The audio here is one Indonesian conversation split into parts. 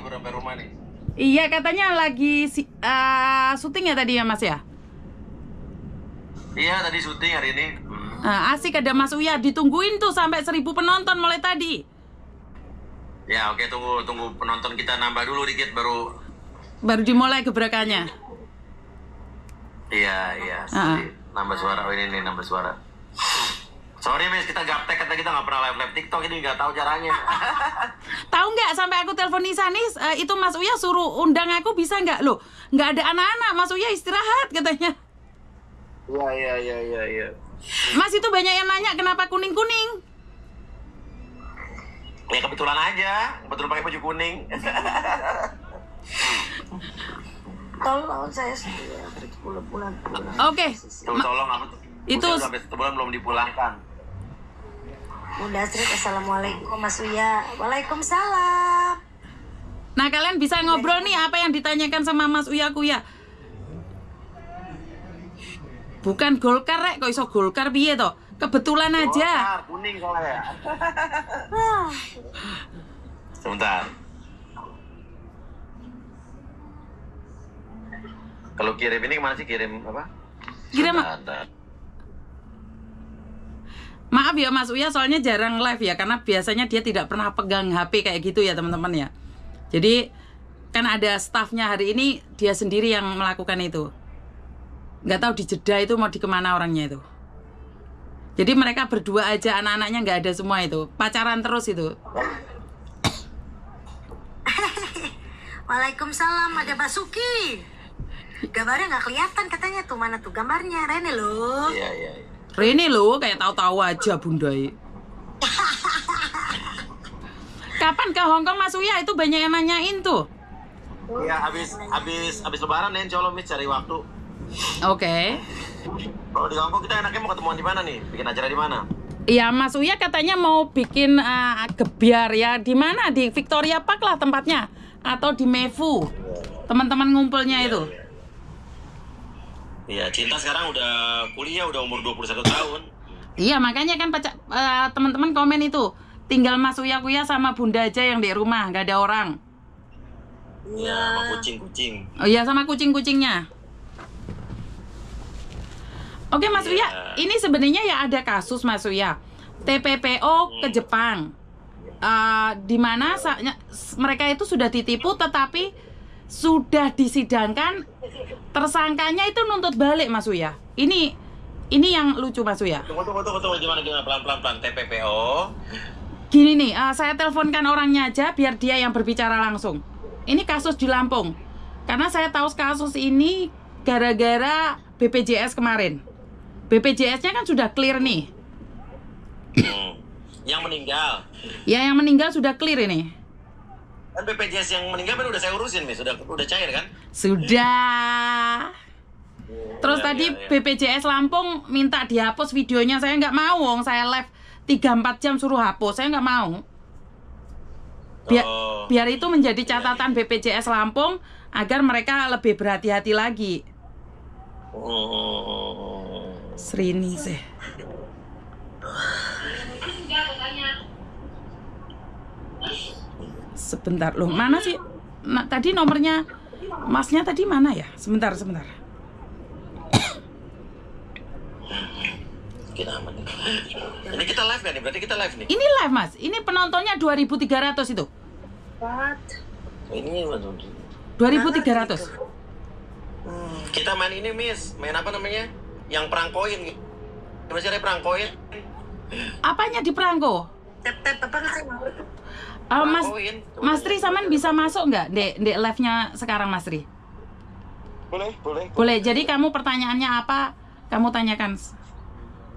nih, baru sampai rumah nih. Iya, katanya lagi syuting ya tadi ya Mas ya? Iya, tadi syuting hari ini. Asik ada Mas Uya, ditungguin tuh sampai 1000 penonton mulai tadi. Ya oke, tunggu penonton kita nambah dulu dikit baru dimulai gebrakannya. Iya, nambah suara. Oh, ini nih nambah suara. Sorry Miss, kita gaptek, kita nggak pernah live TikTok, ini nggak tahu caranya. Tahu nggak, sampai aku telepon Nisa nih, itu Mas Uya suruh undang aku, bisa nggak? Loh, nggak ada anak-anak, Mas Uya istirahat katanya. Iya. Mas, itu banyak yang nanya kenapa kuning-kuning. Ya kebetulan aja, kebetulan pakai baju kuning. Tolong saya sendiri pulang. Oke. Tolong aku. Itu sampai 1 bulan belum dipulangkan. Bunda Astrid, assalamualaikum Mas Uya. Waalaikumsalam. Nah, kalian bisa ngobrol nih apa yang ditanyakan sama Mas Uya Kuya. Bukan Golkar rek, kok iso Golkar piye to? Kebetulan aja. Golkar, kuning soalnya. Sebentar. Kalau kirim ini kemana sih, kirim apa? Kirim. Maaf ya Mas Uya, soalnya jarang live ya, karena biasanya dia tidak pernah pegang HP kayak gitu ya teman-teman ya. Jadi kan ada staffnya, hari ini dia sendiri yang melakukan itu. Nggak tahu di Jeddah itu mau dikemana orangnya itu. Jadi mereka berdua aja, anak-anaknya nggak ada semua itu. Pacaran terus itu. Waalaikumsalam, ada Basuki. Gambarnya nggak kelihatan katanya tuh, mana tuh gambarnya, Rene loh. Iya. Rene loh, kayak tahu-tahu aja Bunda. Kapan ke Hongkong Mas Uya? Itu banyak yang nanyain tuh. Iya, habis lebaran nih, insya Allah Miss cari waktu. Oke. Kalau di Hongkong kita enaknya mau ketemuan di mana nih? Bikin acara di mana? Iya, Mas Uya katanya mau bikin gebyar ya. Di mana? Di Victoria Park lah tempatnya, atau di Mefu. Teman-teman ngumpulnya itu. Iya, Cinta sekarang udah kuliah, udah umur 21 tahun. Iya, makanya kan teman-teman komen itu. Tinggal Mas Uya Kuya sama Bunda aja yang di rumah, nggak ada orang. Iya, sama kucing-kucing. Oh iya, sama kucing-kucingnya. Oke Mas Uya, ini sebenarnya ya ada kasus Mas Uya, TPPO ke Jepang, di mana mereka itu sudah ditipu, tetapi sudah disidangkan, tersangkanya itu nuntut balik Mas Uya. Ini yang lucu Mas Uya. Tunggu, gimana pelan-pelan TPPO. Gini nih, saya teleponkan orangnya aja biar dia yang berbicara langsung. Ini kasus di Lampung, karena saya tahu kasus ini gara-gara BPJS kemarin. BPJS-nya kan sudah clear nih. Yang meninggal. Ya, yang meninggal sudah clear ini. Kan BPJS yang meninggal kan udah saya urusin nih, sudah cair kan? Sudah. Terus tadi BPJS Lampung minta dihapus videonya, saya nggak mau. Saya live 3-4 jam suruh hapus, saya nggak mau. Biar itu menjadi catatan BPJS Lampung agar mereka lebih berhati-hati lagi. Srini sih. Sebentar loh, mana sih? Nah, tadi nomornya Masnya tadi mana ya? Sebentar. Ini kita live kan nih? Berarti kita live nih? Ini live Mas, ini penontonnya 2.300 itu. Ini 2.300. Kita main ini Miss, main apa namanya? Yang perang koin. Gimana sih perang koin? Apanya di perangko? Mas Tri, saman bisa masuk nggak di live-nya sekarang Mas Tri? Boleh. Jadi kamu pertanyaannya apa? Kamu tanyakan.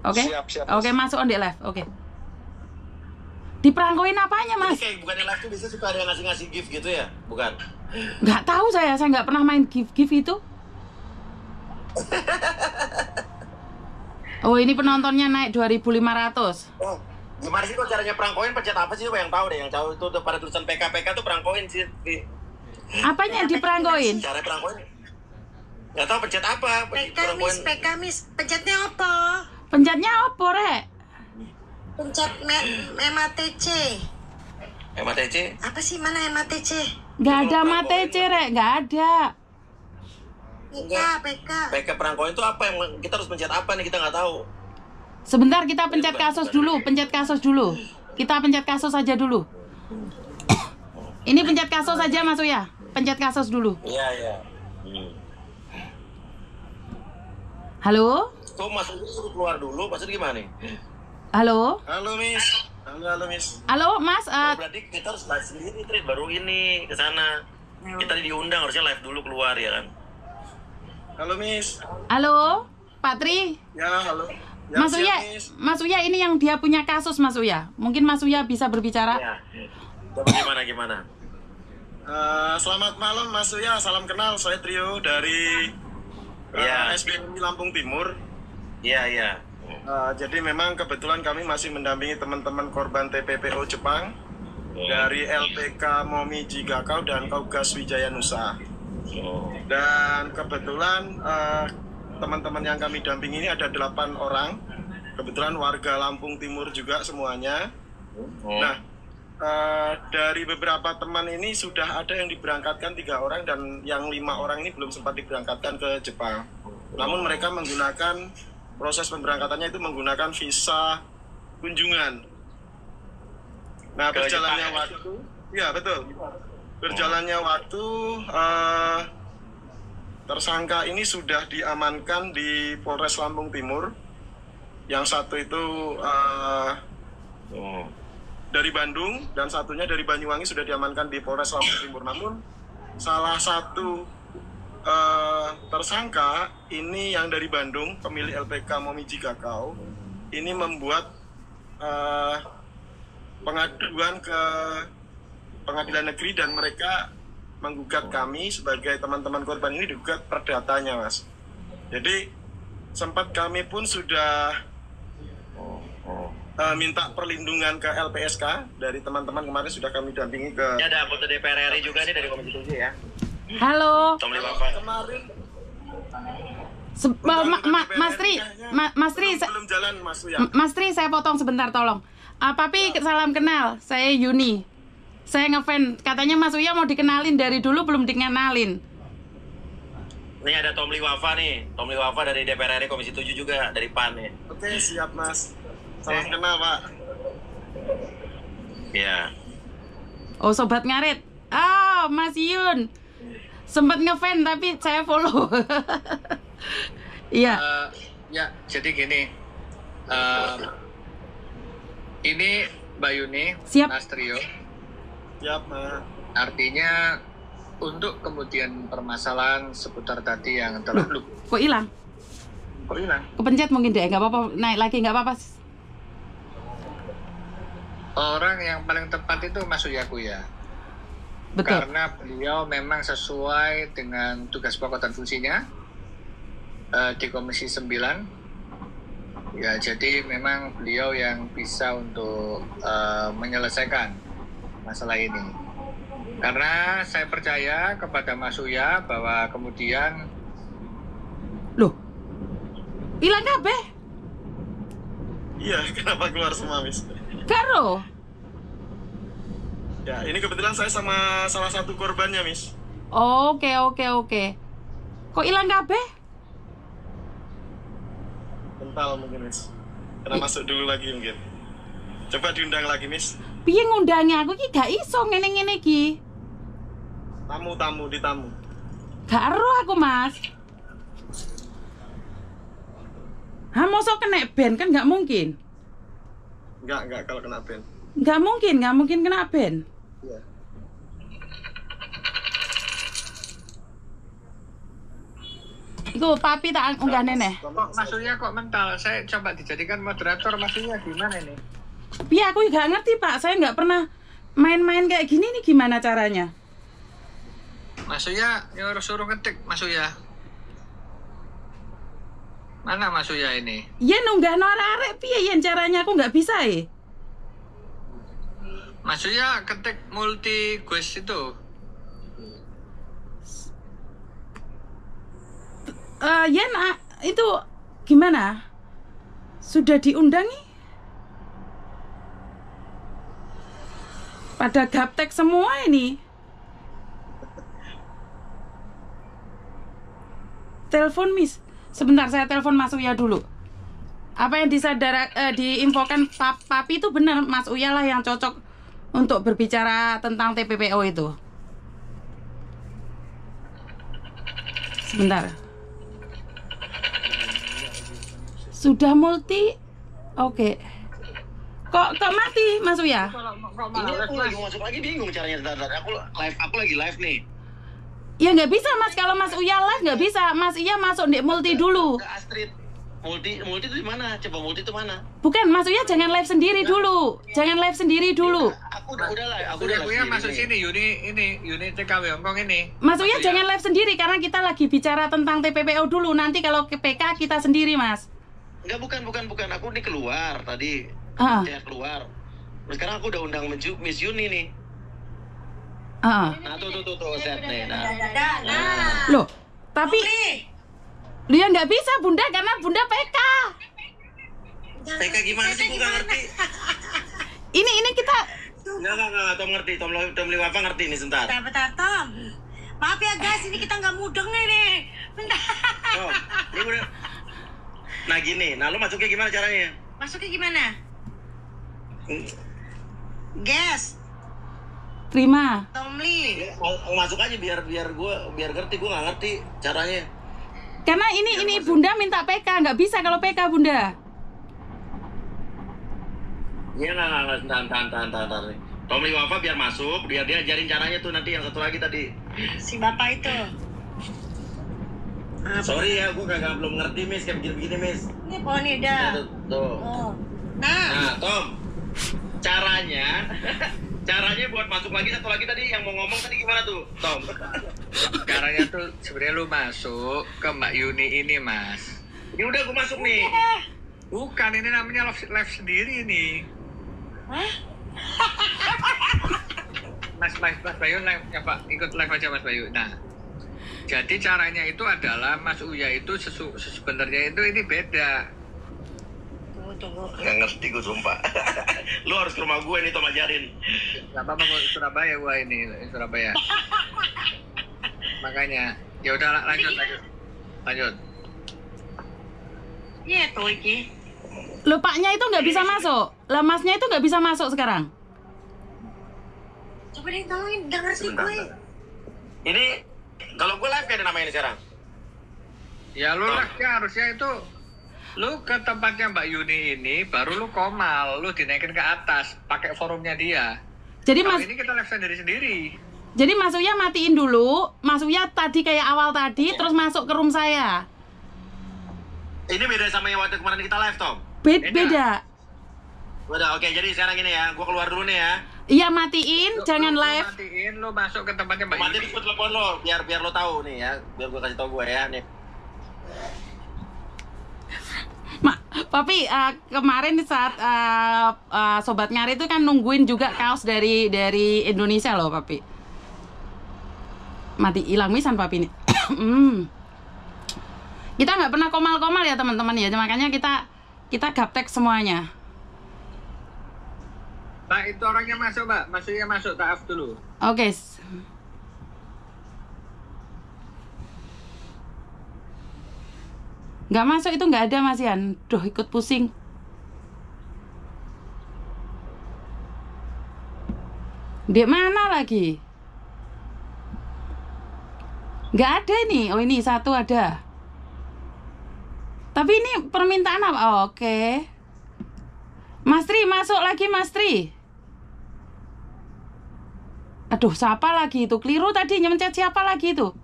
Oke? Siap. Oke, masuk on the live. Oke. Diperangkoin apanya Mas? Ini kayak bukannya live tuh biasanya suka ada yang ngasih gift gitu ya? Bukan? Nggak tahu saya nggak pernah main gift itu. Oh, ini penontonnya naik 2.500. Oh, gimana sih kok caranya perang koin? Pencet apa sih? Coba yang tahu deh, yang tahu itu pada tulisan PKPK tuh perang koin sih. Apanya yang diperangkoin? Cara perang koin? Nggak tahu pencet apa? Pekamis, pencetnya apa? Pencetnya apa, Rek? Pencet MATC. MATC? Apa sih, mana MATC? Nggak ada mate cerek, nggak ada. PK. perangkoin itu apa yang kita harus pencet apa nih, kita nggak tahu. Sebentar kita pencet kasus dulu, Kita pencet kasus aja dulu. Ini pencet kasus saja Mas Uya. Pencet kasus dulu. Iya. Halo? Kok Mas Uya suruh keluar dulu, maksudnya gimana nih? Halo? Halo Miss. Halo Miss. Halo Mas, Berarti kita harus live sendiri, Tris, baru ini ke sana. Kita diundang, harusnya live dulu keluar ya kan? Halo Miss. halo Pak Tri. Ya, halo. Ya, Mas siap, Uya, Miss. Mas Uya ini yang dia punya kasus Mas Uya. Mungkin Mas Uya bisa berbicara. Iya. Coba gimana? Selamat malam Mas Uya, salam kenal. Saya Trio dari Iya. SBMI Lampung Timur. Iya. Jadi memang kebetulan kami masih mendampingi teman-teman korban TPPO Jepang dari LPK Momiji Gakau dan Kaugas Wijaya Nusa. Dan kebetulan teman-teman yang kami dampingi ini ada 8 orang. Kebetulan warga Lampung Timur juga semuanya. Nah, dari beberapa teman ini sudah ada yang diberangkatkan 3 orang dan yang 5 orang ini belum sempat diberangkatkan ke Jepang. Namun mereka menggunakan proses pemberangkatannya itu menggunakan visa kunjungan. Nah, berjalannya waktu, ya betul. Berjalannya waktu, tersangka ini sudah diamankan di Polres Lampung Timur. Yang satu itu dari Bandung dan satunya dari Banyuwangi sudah diamankan di Polres Lampung Timur. Namun salah satu tersangka ini yang dari Bandung, pemilik LPK Momiji Gakau, ini membuat pengaduan ke pengadilan negeri dan mereka menggugat kami sebagai teman-teman korban ini digugat perdatanya, Mas. Jadi sempat kami pun sudah minta perlindungan ke LPSK dari teman-teman kemarin sudah kami dampingi ke. Ini ada anggota DPR RI juga nih dari Komisi 7 ya. Halo. Kemarin Mas Tri, belum jalan Mas Uya. Mas Tri, saya potong sebentar tolong. Papi salam kenal, saya Yuni. Saya ngefans, katanya Mas Uya mau dikenalin dari dulu belum dikenalin. Ini ada Tomli Wafa nih, Tomli Wafa dari DPR RI Komisi 7 juga, dari PAN nih. Oke, siap Mas. Salam kenal Pak. Iya. Oh, sobat ngarit. Oh, Mas Yun. Sempat ngefans tapi saya follow. Iya. Ya, jadi gini. Ini Mbak Yuni, Siap. Mas Trio. Siap, Mas. Artinya untuk kemudian permasalahan seputar tadi yang telah Kok hilang? Kok hilang? Kepencet mungkin deh, nggak apa-apa. Naik lagi nggak apa-apa. Orang yang paling tepat itu Mas Uyaku ya. Betul. Karena beliau memang sesuai dengan tugas pokok dan fungsinya di Komisi 9. Ya, jadi memang beliau yang bisa untuk menyelesaikan masalah ini. Karena saya percaya kepada Mas Uya bahwa kemudian Loh, hilang kabeh? Iya, kenapa keluar semua, Miss? Karo? Ya, ini kebetulan saya sama salah satu korbannya, Miss. Oke. Kok hilang kabeh? Kental mungkin, Miss. Kena masuk dulu lagi mungkin. Coba diundang lagi, Miss. Piye ngundangnya aku ki gak iso ngene-ngene ki. Tamu di tamu. Gak ero aku, Mas. Mosok kena ban kan gak mungkin. Enggak kalau kena ban. Gak mungkin kena ban. Iya. Iku papi tak unggah neneh. kok Mas Uya kok mental. Saya coba dijadikan moderator Mas Uya gimana ini? Piye aku gak ngerti, Pak. Saya gak pernah main-main kayak gini nih, gimana caranya? Mas Uya nyuruh suruh ngetik Mas Uya. Mana Mas Uya ini? Ya nunggah arek piye yen caranya aku nggak bisa Mas Uya ketik multi quest itu. Yen itu gimana? Sudah diundangi? Pada gaptek semua ini. telepon Miss. Sebentar, saya telepon Mas Uya dulu. Apa yang diinfokan Papi itu benar, Mas Uya lah yang cocok untuk berbicara tentang TPPO itu. Sebentar. Sudah multi? Oke. Kok mati, Mas Uya? Ini aku lagi mau masuk lagi, bingung caranya. Aku lagi live nih. Ya nggak bisa, Mas. Kalau Mas Uya live nggak bisa. Mas Uya masuk di multi dulu. Ke Astrid. Multi itu di mana? Coba multi itu mana? Bukan, Mas Uya jangan live sendiri dulu. Jangan live sendiri dulu. Aku udah live. Aku Udah udah masuk sini, Yuni TKW Hongkong ini. Mas Uya jangan live sendiri karena kita lagi bicara tentang TPPO dulu. Nanti kalau ke PK kita sendiri, Mas. Enggak, bukan. Aku nih keluar tadi. Saya keluar. Sekarang aku udah undang Miss Yuni nih. Nah, tuh set nih. Nah. Loh, tapi dia nggak bisa, Bunda, karena Bunda PK. PK gimana sih? Gue nggak ngerti. Ini kita. Nggak, Tom ngerti. Tom Liwapa ngerti nih, sebentar. Bentar, Tom. Maaf ya guys, ini kita nggak mudeng nih. Bentar. Tom, ini udah. Nah gini, lu masuknya gimana caranya? Masuknya gimana? Guys, Terima. Tom Lee. Masuk aja biar ngerti. Gue nggak ngerti caranya. Karena ini Bunda minta PK, nggak bisa kalau PK, Bunda. Iya nggak, ntar. Tom Liwapa biar masuk, biar dia ajarin caranya tuh nanti yang satu lagi tadi. Si bapak itu. Sorry ya, gue belum ngerti, Miss, kayak begini, Miss. Ini pohon ida. Tuh. Oh. Nah, Tom, caranya buat masuk lagi satu lagi tadi yang mau ngomong tadi gimana tuh, Tom? Caranya tuh sebenarnya lu masuk ke Mbak Yuni ini, Mas. Ini udah gue masuk nih. Bukan, ini namanya live sendiri nih. Hah? Mas Bayu live ya Pak, ikut live aja Mas Bayu. Nah, jadi caranya itu adalah Mas Uya itu sebenarnya itu ini beda. Tunggu. Nggak ngerti gue sumpah. Lu harus ke rumah gue nih, Tom, ajarin. Gak apa-apa, Surabaya gua ini, Surabaya. Makanya, ya udah lanjut. Iya tuh iki. Loh, Paknya itu nggak bisa masuk. Lah Masnya itu nggak bisa masuk sekarang. Coba deh tolongin, denger sih gue. Ini kalau gue live ada namanya ini sekarang. Ya lu live-nya harusnya itu lu ke tempatnya Mbak Yuni ini, baru lu komal, lu dinaikin ke atas, pakai forumnya dia. Jadi Kalau Mas, ini kita live sendiri. jadi Mas Uya matiin dulu. Mas Uya tadi kayak awal tadi, terus masuk ke room saya. Ini beda sama yang waktu kemarin kita live, Tom. Beda. Udah, oke, jadi sekarang gini ya, gue keluar dulu nih ya. Iya, matiin, jangan Lu live. matiin, lu masuk ke tempatnya Mbak Matiin Yuni. gue telepon lo, biar lo tahu nih ya, biar gue kasih tau gue ya nih. Papi, kemarin saat Sobat Nyari itu kan nungguin juga kaos dari Indonesia loh, Papi. Mati hilang misan Papi ini. Kita nggak pernah komal-komal ya teman-teman ya, makanya kita gaptek semuanya. Mbak, itu orangnya masuk, Mbak. Maksudnya masuk, taaf dulu. Oke. Nggak masuk itu nggak ada, Mas Yan. Duh, ikut pusing. Di mana lagi? Nggak ada ini. Oh, ini satu ada. Tapi ini permintaan apa? Oh, oke. Mas Tri, masuk lagi Mas Tri. Aduh, siapa lagi itu? Keliru tadi, nyemencet siapa lagi itu?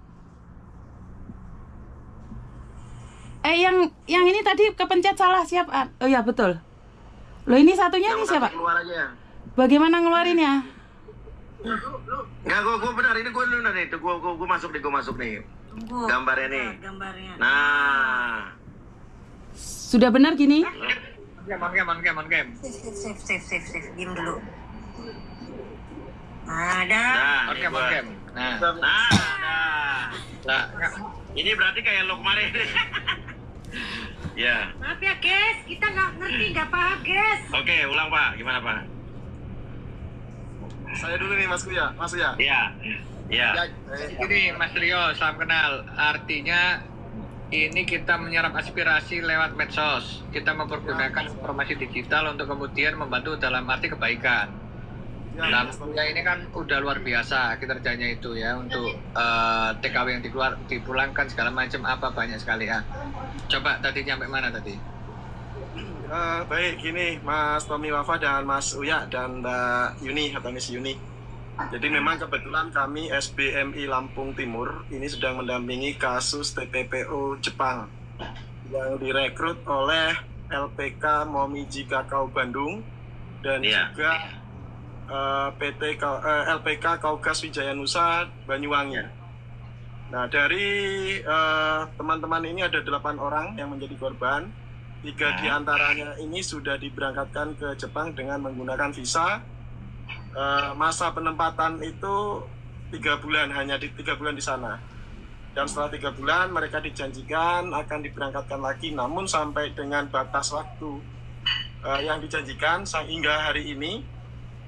Yang ini tadi kepencet salah siapa? Oh ya, betul. Loh, ini satunya ini siapa? Keluar aja. Bagaimana ngeluarinnya? Enggak, gue benar, ini gue dulu nih. Gue masuk nih. Tunggu. Gambarnya nih. Gambarnya. Nah. Sudah benar gini? On game. Save. Diam dulu. Ada. On game. Nah. Nah. Ini berarti kayak lo kemarin. Ya. Maaf ya guys, kita nggak ngerti, nggak paham guys. Oke, ulang Pak. Gimana Pak? Saya dulu nih Mas Uya. Iya. Ini Mas Rio, salam kenal. Artinya ini kita menyerap aspirasi lewat medsos. Kita mempergunakan informasi digital untuk kemudian membantu dalam arti kebaikan. Nah, ya ini kan udah luar biasa kinerjanya itu ya untuk TKW yang dipulangkan segala macam apa banyak sekali ya. Coba tadi nyampe mana tadi? Baik, gini Mas Tommy Wafa dan Mas Uya dan Mbak Yuni atau Miss Yuni. Jadi memang kebetulan kami SBMI Lampung Timur ini sedang mendampingi kasus TPPO Jepang yang direkrut oleh LPK Momiji Kakao Bandung dan juga LPK Kaugas Wijaya Nusa Banyuwangi. Nah, dari teman-teman ini ada 8 orang yang menjadi korban. 3 diantaranya ini sudah diberangkatkan ke Jepang dengan menggunakan visa. Masa penempatan itu 3 bulan, hanya 3 bulan di sana. Dan setelah 3 bulan mereka dijanjikan akan diberangkatkan lagi, namun sampai dengan batas waktu yang dijanjikan sehingga hari ini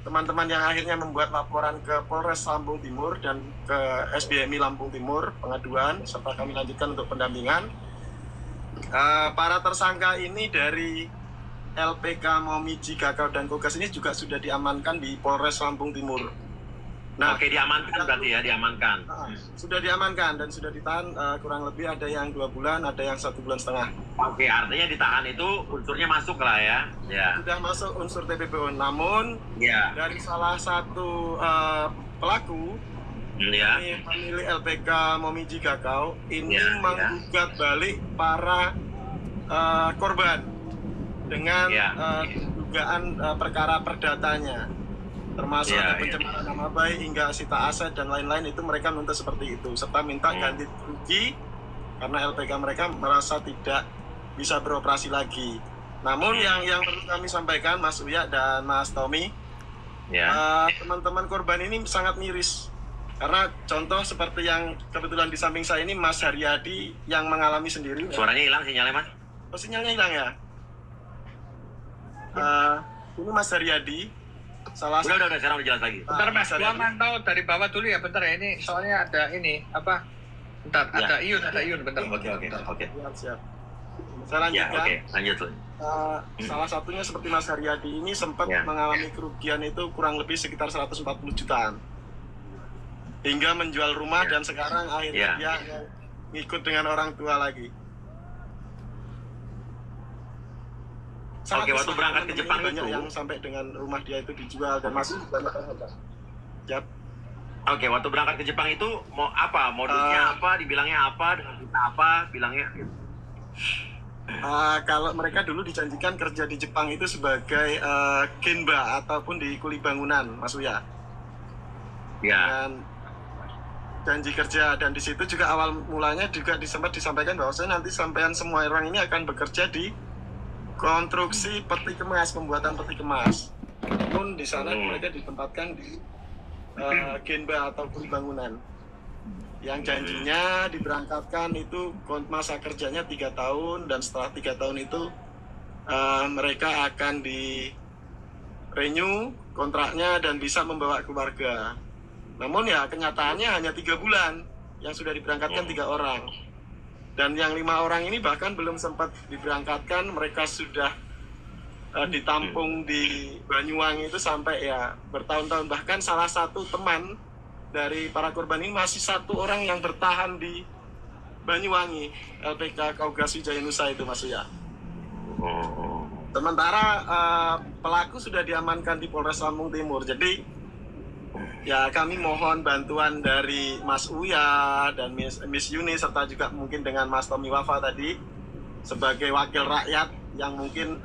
teman-teman yang akhirnya membuat laporan ke Polres Lampung Timur dan ke SBMI Lampung Timur pengaduan serta kami lanjutkan untuk pendampingan. Para tersangka ini dari LPK Momiji Kakao dan Kaugas ini juga sudah diamankan di Polres Lampung Timur. Nah, oke, diamankan berarti ya, diamankan. Sudah diamankan dan sudah ditahan kurang lebih ada yang 2 bulan, ada yang 1,5 bulan. Oke, artinya ditahan itu unsurnya masuk lah ya. Sudah masuk unsur TPPO, namun dari salah satu pelaku ini pemilik LPK Momiji Kakao ini menggugat balik para korban dengan dugaan perkara perdatanya, termasuk ada pencemaran nama baik hingga sita aset dan lain-lain. Itu mereka menuntut seperti itu serta minta ganti rugi karena LPK mereka merasa tidak bisa beroperasi lagi. Namun yang perlu kami sampaikan Mas Uya dan Mas Tommy, teman-teman korban ini sangat miris karena contoh seperti yang kebetulan di samping saya ini Mas Haryadi yang mengalami sendiri. Suaranya hilang sinyalnya, Mas? Oh, sinyalnya hilang ya? Ini Mas Haryadi, salah satu. Udah, sekarang udah jelas lagi. Bentar Mas, gua mantau dari bawah dulu ya, bentar ya, ini soalnya ada ini, apa? Bentar, ada Iyun, bentar. Oke. Siap. Saya lanjutkan. Lanjut. Salah satunya seperti Mas Haryadi ini sempat mengalami kerugian itu kurang lebih sekitar 140 jutaan. Hingga menjual rumah dan sekarang akhirnya dia ngikut dengan orang tua lagi. Waktu berangkat ke Jepang banyak yang sampai dengan rumah dia itu dijual dan masih banyak harga. Oke, waktu berangkat ke Jepang itu mau apa? Modusnya apa? Dibilangnya apa? Dengan kita apa? Bilangnya kalau mereka dulu dijanjikan kerja di Jepang itu sebagai genba ataupun di kuli bangunan, Mas Uya. Dengan janji kerja, dan di situ juga awal mulanya juga sempat disampaikan bahwasanya nanti sampean semua orang ini akan bekerja di konstruksi peti kemas, pembuatan peti kemas. Namun di sana mereka ditempatkan di genba atau kuli bangunan. Yang janjinya diberangkatkan itu masa kerjanya 3 tahun dan setelah 3 tahun itu mereka akan di renew kontraknya dan bisa membawa keluarga. Namun ya kenyataannya hanya 3 bulan yang sudah diberangkatkan 3 orang. Dan yang 5 orang ini bahkan belum sempat diberangkatkan, mereka sudah ditampung di Banyuwangi itu sampai ya bertahun-tahun. Bahkan salah satu teman dari para korban ini masih 1 orang yang bertahan di Banyuwangi, LPK Kaugas Wijaya Nusa itu Mas Uya. Sementara pelaku sudah diamankan di Polres Lampung Timur. Jadi ya kami mohon bantuan dari Mas Uya dan Miss Yuni serta juga mungkin dengan Mas Tommy Wafa tadi sebagai wakil rakyat yang mungkin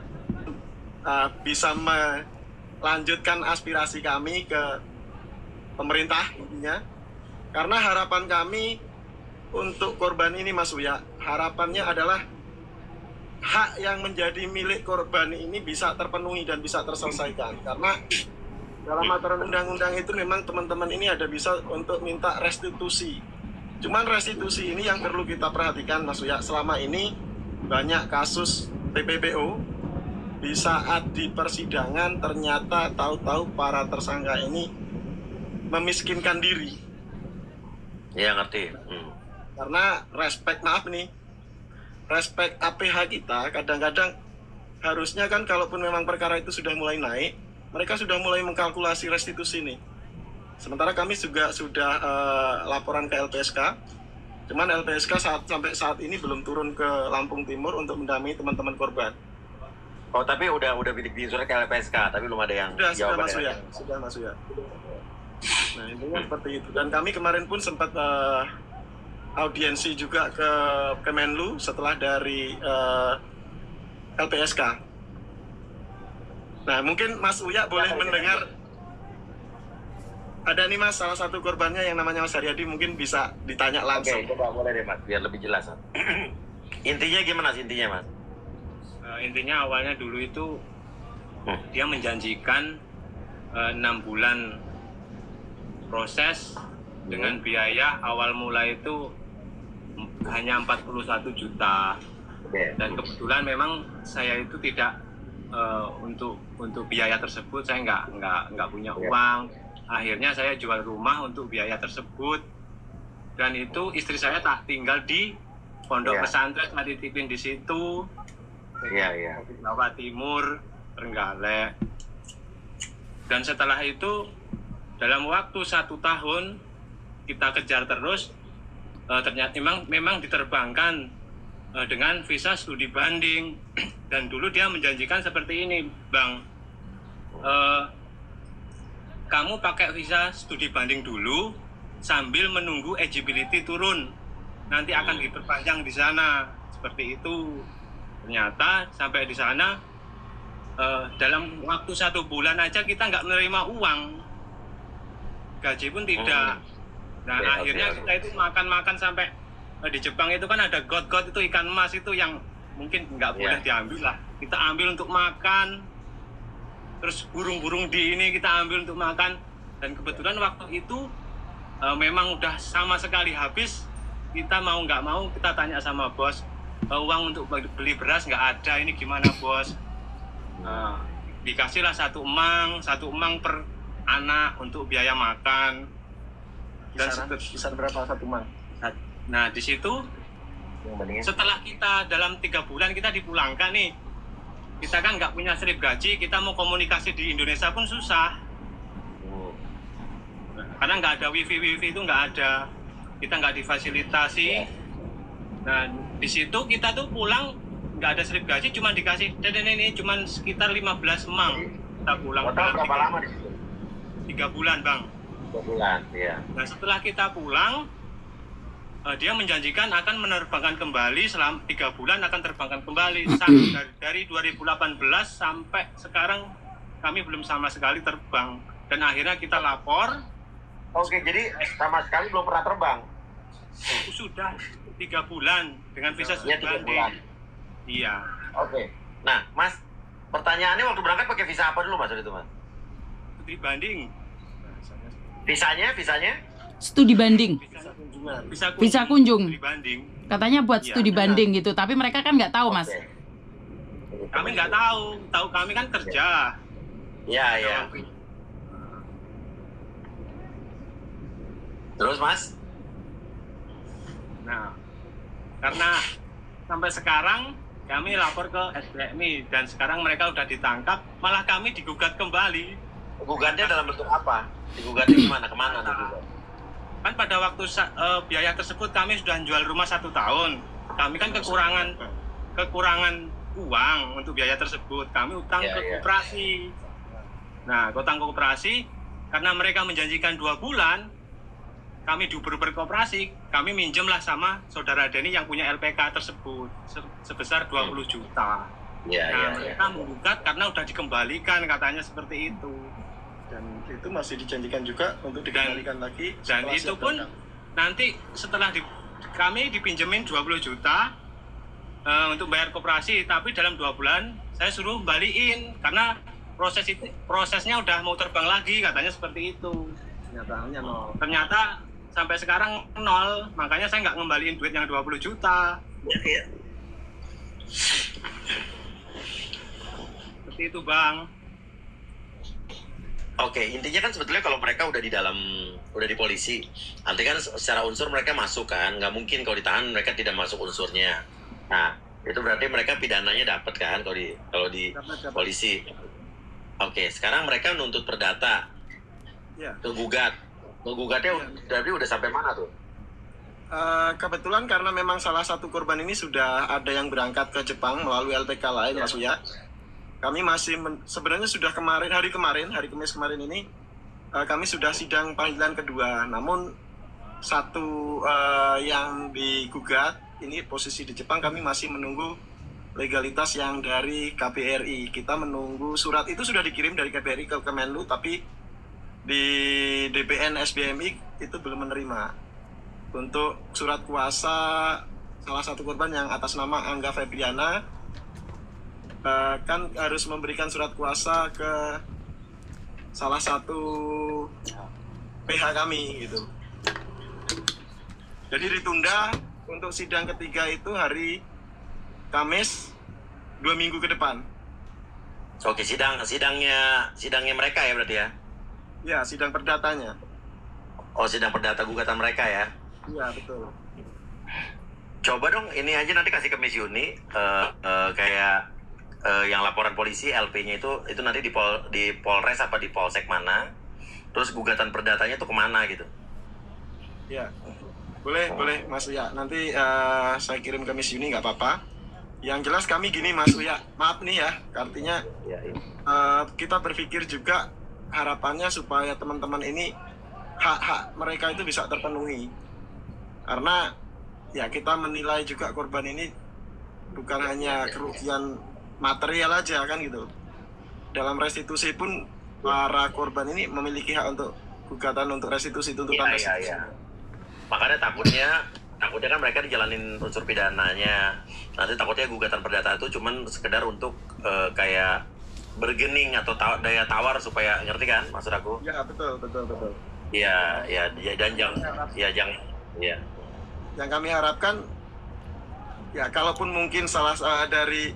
bisa melanjutkan aspirasi kami ke pemerintah intinya. Karena harapan kami untuk korban ini Mas Uya, harapannya adalah hak yang menjadi milik korban ini bisa terpenuhi dan bisa terselesaikan. Karena dalam aturan undang-undang itu memang teman-teman ini ada bisa untuk minta restitusi. Cuman restitusi ini yang perlu kita perhatikan Mas Uya, selama ini banyak kasus TPPO di saat di persidangan ternyata tahu-tahu para tersangka ini memiskinkan diri. Ya ngerti. Karena respect, maaf nih, respek APH kita, kadang-kadang harusnya kan kalaupun memang perkara itu sudah mulai naik, mereka sudah mulai mengkalkulasi restitusi nih. Sementara kami juga sudah laporan ke LPSK, cuman LPSK sampai saat ini belum turun ke Lampung Timur untuk mendampingi teman-teman korban. Oh, tapi udah bikin surat ke LPSK, tapi belum ada yang sudah masuk ya. Nah, intinya seperti itu. Dan kami kemarin pun sempat audiensi juga ke Kemenlu setelah dari LPSK. Nah, mungkin Mas Uya boleh mendengar. Ada nih Mas, salah satu korbannya yang namanya Mas Haryadi, mungkin bisa ditanya langsung. Oke, coba boleh deh Mas, biar lebih jelas. Intinya gimana sih intinya Mas? Intinya awalnya dulu itu dia menjanjikan 6 bulan proses dengan biaya awal mula itu hanya 41 juta. Dan kebetulan memang saya itu tidak untuk biaya tersebut saya nggak punya uang. Akhirnya saya jual rumah untuk biaya tersebut, dan itu istri saya tak tinggal di pondok pesantren, tak dititipin di situ. Jawa Timur, Trenggalek. Dan setelah itu dalam waktu 1 tahun kita kejar terus, ternyata memang diterbangkan dengan visa studi banding. Dan dulu dia menjanjikan seperti ini, Bang, kamu pakai visa studi banding dulu sambil menunggu eligibility turun, nanti akan diperpanjang di sana, seperti itu. Ternyata sampai di sana dalam waktu 1 bulan aja kita nggak menerima uang, gaji pun tidak. Nah, akhirnya kita itu makan sampai di Jepang itu kan ada got-got itu ikan emas itu yang mungkin nggak boleh diambil lah, kita ambil untuk makan. Terus burung-burung di ini kita ambil untuk makan. Dan kebetulan waktu itu memang udah sama sekali habis. Kita mau nggak mau kita tanya sama bos, uang untuk beli beras nggak ada, ini gimana bos? Dikasihlah 1 emang per anak untuk biaya makan. Dan Kisaran berapa 1 emang? Nah, di situ setelah kita dalam 3 bulan kita dipulangkan nih, kita kan nggak punya slip gaji, kita mau komunikasi di Indonesia pun susah. Karena nggak ada wifi itu nggak ada, kita nggak difasilitasi. Nah, di situ kita tuh pulang nggak ada slip gaji, cuma dikasih ini cuma sekitar 15 emang. Kita pulang. Total berapa lama di situ? 3 bulan, Bang. 3 bulan, ya. Nah, setelah kita pulang, dia menjanjikan akan menerbangkan kembali selama 3 bulan, akan terbangkan kembali. Dari 2018 sampai sekarang kami belum sama sekali terbang. Dan akhirnya kita lapor. Oke, jadi sama sekali belum pernah terbang? Sudah 3 bulan dengan visa studi banding. Iya. Oke. Nah, Mas, pertanyaannya waktu berangkat pakai visa apa dulu Mas waktu itu Mas? Studi banding. Visanya? Studi banding. Visa kunjung. Studi banding. Katanya buat studi banding gitu, tapi mereka kan nggak tahu Mas. Kami nggak tahu kami kan kerja. Iya. Terus Mas? Nah, karena sampai sekarang kami lapor ke SBMI dan sekarang mereka udah ditangkap, malah kami digugat kembali. Gugatnya dalam bentuk apa? Digugatnya gimana? Kemana digugat? Kan pada waktu biaya tersebut kami sudah jual rumah 1 tahun. Kami kan kekurangan uang untuk biaya tersebut. Kami utang ke koperasi. Nah, utang ke koperasi karena mereka menjanjikan 2 bulan. Kami diuber-uber koperasi, kami minjemlah sama saudara Denny yang punya LPK tersebut sebesar 20 juta. Mereka menggugat karena udah dikembalikan, katanya seperti itu. Dan itu masih dijanjikan juga untuk dikembalikan lagi. Dan itu pun nanti setelah kami dipinjemin 20 juta untuk bayar koperasi, tapi dalam 2 bulan saya suruh balikin karena prosesnya udah mau terbang lagi, katanya seperti itu. Kenyataannya 0. Ternyata sampai sekarang 0, makanya saya nggak ngembaliin duit yang 20 juta. Seperti itu, Bang. Oke, intinya kan sebetulnya kalau mereka udah di polisi, nanti kan secara unsur mereka masuk kan, nggak mungkin kalau ditahan mereka tidak masuk unsurnya. Nah, itu berarti mereka pidananya dapat kan kalau di Dapat. polisi. Oke, sekarang mereka nuntut perdata. Ya. Menggugatnya berarti udah sampai mana tuh? Kebetulan karena memang salah satu korban ini sudah ada yang berangkat ke Jepang melalui LPK lain, Mas Uya. Kami masih sebenarnya sudah hari Kamis kemarin ini kami sudah sidang panggilan kedua. Namun satu yang digugat ini posisi di Jepang, kami masih menunggu legalitas yang dari KBRI. Kita menunggu surat itu sudah dikirim dari KBRI ke Kemenlu, tapi di DPN SBMI itu belum menerima. Untuk surat kuasa salah satu korban yang atas nama Angga Febriana, kan harus memberikan surat kuasa ke salah satu PH kami gitu. Jadi ditunda untuk sidang ketiga itu hari Kamis 2 minggu ke depan. Oke, sidangnya mereka ya berarti ya? Ya, sidang perdatanya. Oh, sidang perdata gugatan mereka ya? Iya, betul. Coba dong ini aja nanti kasih ke Miss Yuni kayak yang laporan polisi LP-nya itu nanti di Polres apa di Polsek mana, terus gugatan perdatanya itu kemana gitu. Ya, boleh Mas Uya. Nanti saya kirim ke Miss Yuni, nggak apa-apa. Yang jelas kami gini Mas Uya, maaf nih ya, artinya kita berpikir juga harapannya supaya teman-teman ini hak-hak mereka itu bisa terpenuhi. Karena ya kita menilai juga korban ini bukan hanya kerugian material aja kan gitu. Dalam restitusi pun para korban ini memiliki hak untuk gugatan untuk restitusi tuntutan restitusi. Iya. Makanya takutnya kan mereka dijalanin unsur pidananya. Nanti takutnya gugatan perdata itu cuman sekedar untuk kayak bergening atau daya tawar supaya, ngerti kan maksud aku? Ya, betul. Iya, dan jangan. Yang kami harapkan ya kalaupun mungkin salah dari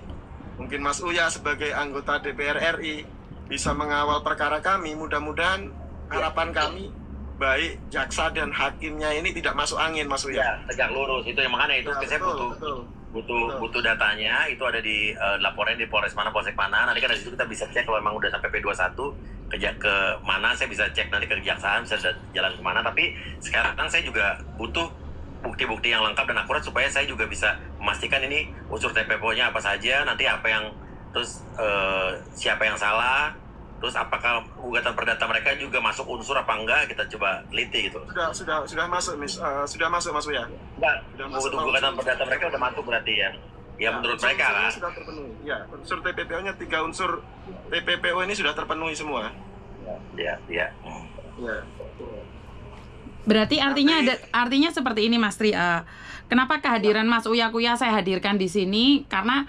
mungkin Mas Uya sebagai anggota DPR RI bisa mengawal perkara kami, mudah-mudahan harapan kami baik jaksa dan hakimnya ini tidak masuk angin, Mas Uya. Ya, tegak lurus itu yang makanya itu saya butuh datanya, itu ada di laporan di Polres mana, Polsek mana. Nanti kan dari situ kita bisa cek kalau memang udah sampai P21 ke mana, saya bisa cek nanti ke kejaksaan bisa jalan kemana. Tapi sekarang saya juga butuh bukti-bukti yang lengkap dan akurat supaya saya juga bisa memastikan ini unsur TPPO-nya apa saja, nanti apa yang terus siapa yang salah, terus apakah gugatan perdata mereka juga masuk unsur apa enggak, kita coba teliti gitu. Sudah masuk sudah masuk Mas Uya. Gugatan perdata mereka udah masuk berarti ya. Ya menurut mereka lah. Sudah terpenuhi. Ya, unsur TPPO-nya 3 unsur TPPO ini sudah terpenuhi semua. Ya. Berarti artinya seperti ini Mas Tri. Kenapa kehadiran Mas Uya Kuya saya hadirkan di sini? Karena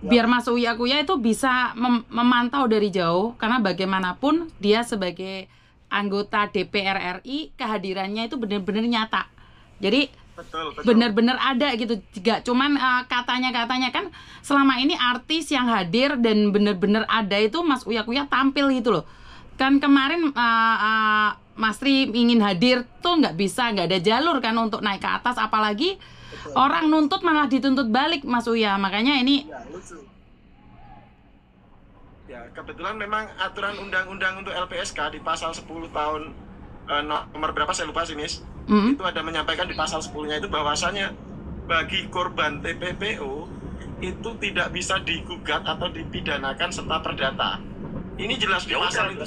biar Mas Uya Kuya itu bisa memantau dari jauh, karena bagaimanapun dia sebagai anggota DPR RI kehadirannya itu benar-benar nyata. Jadi benar-benar ada gitu, gak cuman katanya kan selama ini artis yang hadir dan benar-benar ada itu Mas Uya Kuya tampil gitu loh. Kan kemarin Mas Tri ingin hadir tuh nggak ada jalur kan untuk naik ke atas, apalagi orang nuntut malah dituntut balik Mas Uya. Makanya ini ya kebetulan memang aturan undang-undang untuk LPSK di pasal 10 tahun nomor berapa saya lupa sih Miss. Itu ada menyampaikan di pasal 10-nya itu bahwasanya bagi korban TPPO itu tidak bisa digugat atau dipidanakan serta perdata. Ini jelas di pasal itu.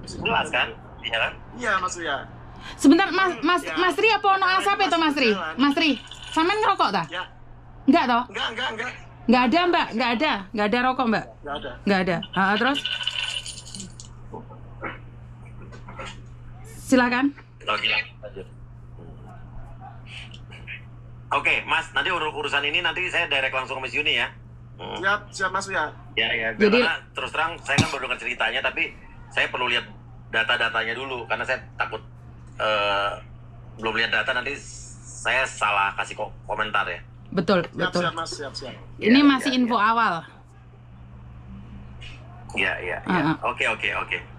Jelas kan? Iya kan? Iya Mas Uya. Sebentar Mas Tri apa ono asap itu Mas Tri? Mas Tri, sampean ngerokok ta? Ya. Enggak toh? Enggak. Enggak ada Mbak, enggak ada rokok Mbak. Enggak ada. Terus? Silakan. Oke, Mas, nanti urusan ini nanti saya direct langsung ke Miss Yuni ya. Siap Mas Uya. Ya. Jadi, karena terus terang saya kan baru dengar ceritanya, tapi saya perlu lihat data-datanya dulu karena saya takut belum lihat data nanti saya salah kasih komentar ya. Betul. Siap Mas, siap. Ini masih info awal. Iya. Oke.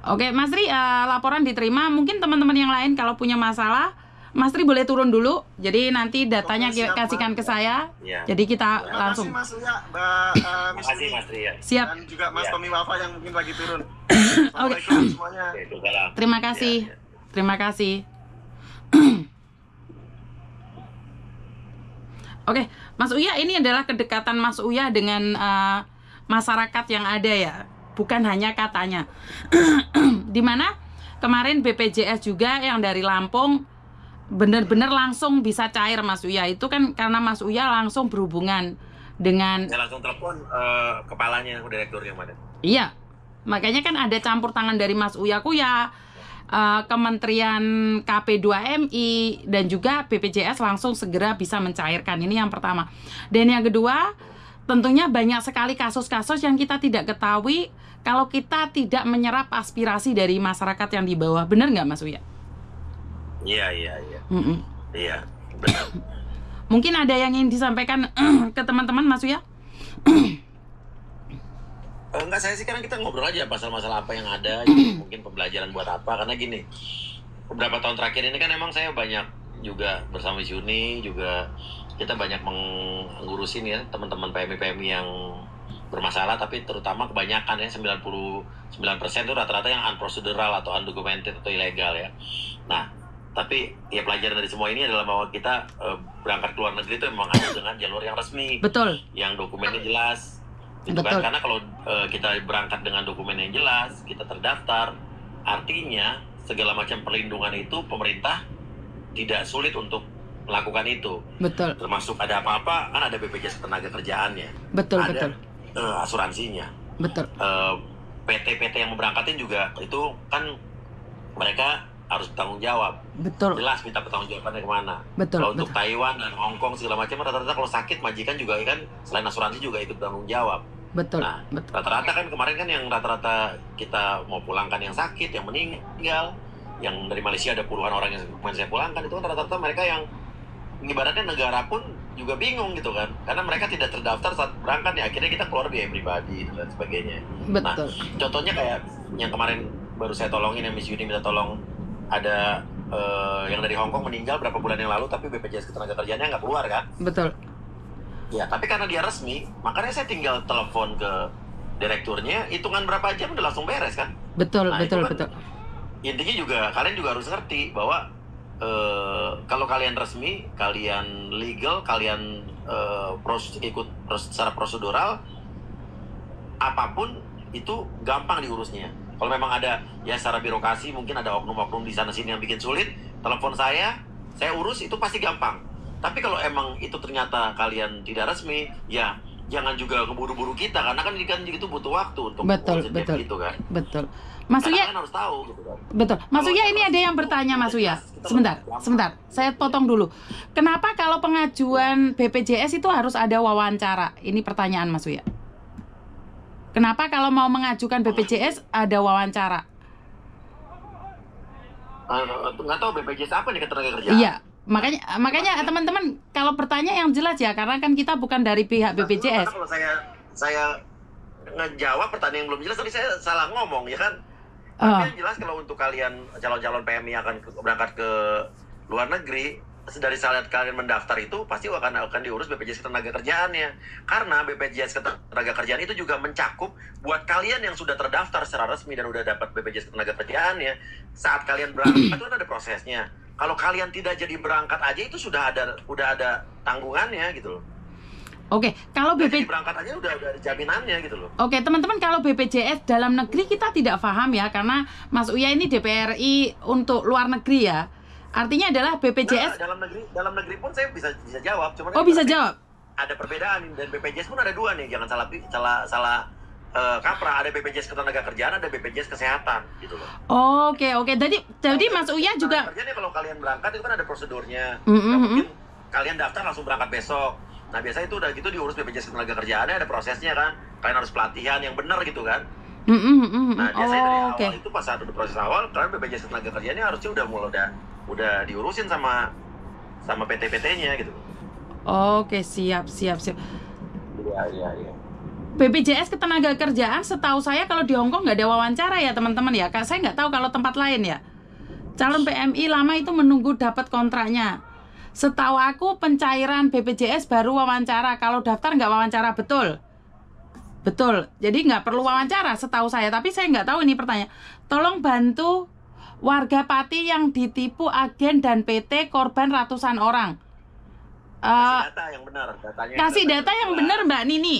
Oke, Mas Tri, laporan diterima. Mungkin teman-teman yang lain kalau punya masalah Mas Tri boleh turun dulu. Jadi nanti datanya kasihkan ke saya. Ya. Jadi kita langsung. Terima kasih Mas Uya, Mbak Miss Makasih Uni. Mas Tri ya. Siap. Dan juga Mas Tommy Wafa yang mungkin lagi turun. Oke. Assalamualaikum semuanya. Oke, itu salam. Terima kasih. Ya, ya. Terima kasih. Oke, Mas Uya, ini adalah kedekatan Mas Uya dengan masyarakat yang ada ya, bukan hanya katanya. Dimana kemarin BPJS juga yang dari Lampung benar-benar langsung bisa cair Mas Uya. Itu kan karena Mas Uya langsung berhubungan dengan. Saya langsung telepon kepalanya, direkturnya mana. Iya, makanya kan ada campur tangan dari Mas Uya Kuya, Kementerian KP2MI dan juga BPJS langsung segera bisa mencairkan. Ini yang pertama. Dan yang kedua, tentunya banyak sekali kasus-kasus yang kita tidak ketahui kalau kita tidak menyerap aspirasi dari masyarakat yang di bawah. Benar nggak Mas Uya? Iya. Iya, benar. Mungkin ada yang ingin disampaikan ke teman-teman Mas Uya? Enggak, saya sih karena kita ngobrol aja masalah-masalah apa yang ada, jadi mungkin pembelajaran buat apa, karena gini, beberapa tahun terakhir ini kan emang saya banyak juga bersama Miss Uni, juga kita banyak mengurusin ya teman-teman PMI yang bermasalah, tapi terutama kebanyakan ya 99% itu rata-rata yang unprocedural atau undocumented atau ilegal ya. Nah, tapi ya pelajaran dari semua ini adalah bahwa kita berangkat ke luar negeri itu memang harus dengan jalur yang resmi. Betul. Yang dokumennya jelas. Gitu kan? Karena kalau kita berangkat dengan dokumen yang jelas, kita terdaftar, artinya segala macam perlindungan itu pemerintah tidak sulit untuk melakukan itu. Betul. Termasuk ada apa-apa kan ada BPJS Ketenagakerjaannya. Betul, ada, betul. Asuransinya. Betul. PT-PT yang memberangkatin juga itu kan mereka harus bertanggung jawab. Betul. Jelas minta pertanggungjawabannya kemana. Betul. Kalau untuk Taiwan dan Hong Kong segala macam rata-rata kalau sakit majikan juga kan selain asuransi juga ikut bertanggung jawab. Betul. Nah, rata-rata kan kemarin kan yang rata-rata kita mau pulangkan yang sakit, yang meninggal, yang dari Malaysia ada puluhan orang yang kemarin saya pulangkan, itu kan rata-rata mereka yang ibaratnya negara pun juga bingung gitu kan, karena mereka tidak terdaftar saat berangkat ya, akhirnya kita keluar biaya pribadi dan sebagainya. Betul. Nah, contohnya kayak yang kemarin baru saya tolongin, yang Miss Yuni minta tolong, ada yang dari Hong Kong meninggal berapa bulan yang lalu, tapi BPJS Ketenagakerjaannya nggak keluar kan? Betul. Ya, tapi karena dia resmi, makanya saya tinggal telepon ke direkturnya, hitungan berapa jam udah langsung beres kan? Betul, nah, betul, kan, betul. Intinya juga, kalian juga harus ngerti bahwa kalau kalian resmi, kalian legal, kalian ikut secara prosedural, apapun itu gampang diurusnya. Kalau memang ada, ya secara birokrasi, mungkin ada oknum-oknum di sana-sini yang bikin sulit, telepon saya urus, itu pasti gampang. Tapi kalau emang itu ternyata kalian tidak resmi, ya jangan juga keburu-buru kita, karena kan itu butuh waktu untuk betul. gitu kan. Betul. Mas Uya, kalian harus tahu gitu kan. Betul. Mas Uya, ini ada yang bertanya Mas Uya. Sebentar. Saya potong dulu. Kenapa kalau pengajuan BPJS itu harus ada wawancara? Ini pertanyaan Mas Uya. Kenapa kalau mau mengajukan BPJS ada wawancara? Nggak tahu BPJS apa nih Ketenagakerjaan. Iya. Makanya teman-teman kalau bertanya yang jelas ya, karena kan kita bukan dari pihak BPJS. Kalau saya ngejawab pertanyaan yang belum jelas, tadi saya salah ngomong ya kan. Tapi yang jelas kalau untuk kalian calon-calon PMI akan berangkat ke luar negeri, dari saat kalian mendaftar itu pasti akan diurus BPJS Ketenagakerjaannya. Karena BPJS Ketenagakerjaan itu juga mencakup buat kalian yang sudah terdaftar secara resmi dan udah dapat BPJS Ketenagakerjaannya. Saat kalian berangkat itu ada prosesnya. Kalau kalian tidak jadi berangkat aja itu udah ada tanggungannya gitu loh. Oke, kalau BPJS berangkat aja udah ada jaminannya gitu loh. Oke, teman-teman, kalau BPJS dalam negeri kita tidak paham ya, karena Mas Uya ini DPRI untuk luar negeri ya. Artinya adalah BPJS dalam negeri pun saya bisa jawab, cuman bisa jawab. Ada perbedaan, dan BPJS pun ada dua nih, jangan salah kaprah. Ada BPJS Ketenagakerjaan, ada BPJS Kesehatan gitu loh. Oke. Jadi Mas Uya juga kerjanya kalau kalian berangkat itu kan ada prosedurnya. Mungkin kalian daftar langsung berangkat besok. Nah, biasanya itu udah gitu diurus BPJS Ketenagakerjaannya, ada prosesnya kan. Kalian harus pelatihan yang benar gitu kan. Nah, biasanya dari awal itu pas saat udah proses awal, kalian BPJS Ketenagakerjaannya harusnya udah diurusin sama PT-PT-nya gitu. Oke, siap. Iya. BPJS Ketenagakerjaan setahu saya kalau di Hong Kong nggak ada wawancara ya teman-teman ya. Saya nggak tahu kalau tempat lain ya. calon PMI lama itu menunggu dapat kontraknya. Setahu aku pencairan BPJS baru wawancara, kalau daftar nggak wawancara, betul? Betul, jadi nggak perlu wawancara setahu saya, tapi saya nggak tahu ini pertanyaan. Tolong bantu warga Pati yang ditipu agen dan PT korban ratusan orang. Kasih data yang benar, kasih data yang benar Mbak Nini.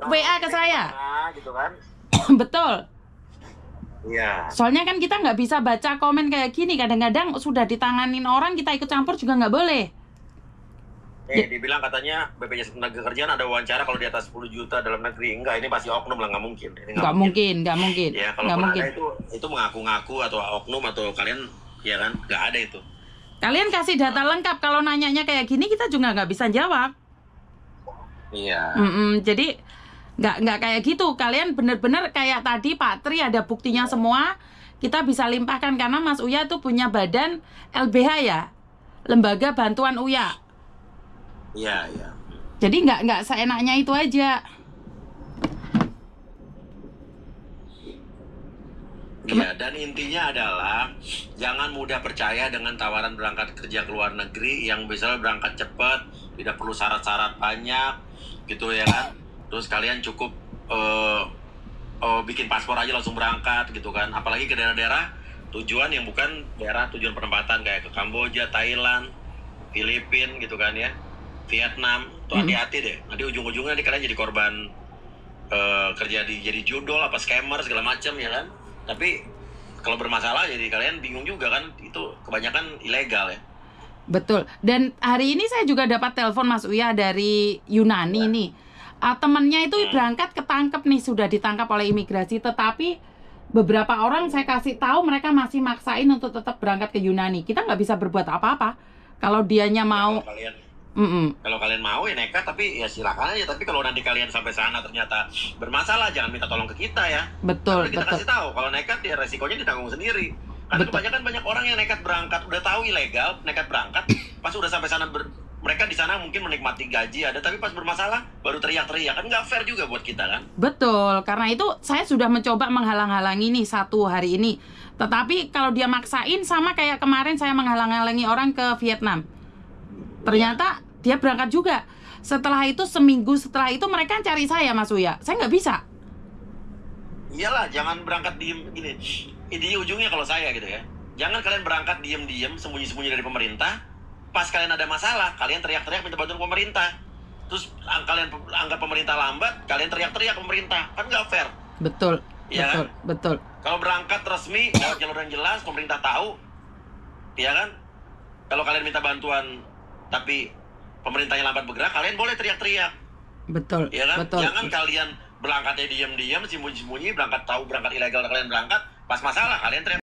WA ke saya. Gitu kan? Betul. Iya. Soalnya kan kita nggak bisa baca komen kayak gini. Kadang-kadang sudah ditanganin orang, kita ikut campur juga nggak boleh. Dibilang katanya BPJS Tenagakerjaan ada wawancara kalau di atas 10 juta dalam negeri. Enggak, ini pasti oknum lah, nggak mungkin. Nggak mungkin. Ya, kalau ada itu mengaku-ngaku atau oknum atau kalian, ya kan, nggak ada itu. Kalian kasih data lengkap. Kalau nanyanya kayak gini kita juga nggak bisa jawab. Iya. Jadi nggak kayak gitu. Kalian bener-bener kayak tadi Pak Tri ada buktinya semua, kita bisa limpahkan karena Mas Uya tuh punya badan LBH ya, Lembaga Bantuan Uya. Iya. Jadi nggak seenaknya itu aja. Iya, dan intinya adalah jangan mudah percaya dengan tawaran berangkat kerja ke luar negeri yang misalnya berangkat cepat, tidak perlu syarat-syarat banyak, gitu ya kan. Terus kalian cukup bikin paspor aja langsung berangkat gitu kan. Apalagi ke daerah-daerah tujuan yang bukan daerah tujuan penempatan kayak ke Kamboja, Thailand, Filipina gitu kan ya, Vietnam. Tuh hati-hati deh. Nanti ujung-ujungnya kalian jadi korban kerja jadi judol apa scammer segala macam ya kan. Tapi kalau bermasalah jadi kalian bingung juga kan. Itu kebanyakan ilegal ya. Betul. Dan hari ini saya juga dapat telepon Mas Uya dari Yunani nih. Temennya itu berangkat ketangkep nih, sudah ditangkap oleh imigrasi, tetapi beberapa orang saya kasih tahu mereka masih maksain untuk tetap berangkat ke Yunani. Kita nggak bisa berbuat apa-apa. Kalau dianya mau, kalau kalian mau ya nekat, tapi ya silakan aja. Tapi kalau nanti kalian sampai sana ternyata bermasalah, jangan minta tolong ke kita ya. Betul. Kita kasih tahu kalau nekat ya resikonya ditanggung sendiri. Karena kebanyakan banyak orang yang nekat berangkat, udah tahu ilegal, nekat berangkat, pas udah sampai sana mereka di sana mungkin menikmati gaji ada, tapi pas bermasalah baru teriak-teriak, kan nggak fair juga buat kita kan. Betul, karena itu saya sudah mencoba menghalang-halangi nih satu hari ini. Tetapi kalau dia maksain sama kayak kemarin saya menghalang-halangi orang ke Vietnam. Ternyata dia berangkat juga. Setelah itu seminggu setelah itu mereka cari saya Mas Uya. Saya nggak bisa. Iyalah, jangan berangkat diem gini. Di ujungnya kalau saya gitu ya, jangan kalian berangkat diem-diem sembunyi-sembunyi dari pemerintah. Pas kalian ada masalah, kalian teriak-teriak minta bantuan pemerintah. Terus kalian anggap pemerintah lambat, kalian teriak-teriak pemerintah. Kan nggak fair. Betul, ya betul. Kalau berangkat resmi, lewat jalur yang jelas, pemerintah tahu. Ya kan? Kalau kalian minta bantuan, tapi pemerintahnya lambat bergerak, kalian boleh teriak-teriak. Betul, ya kan? betul. Jangan kalian berangkatnya diam-diam, sembunyi-sembunyi, berangkat ilegal kalian berangkat. Pas masalah, kalian teriak.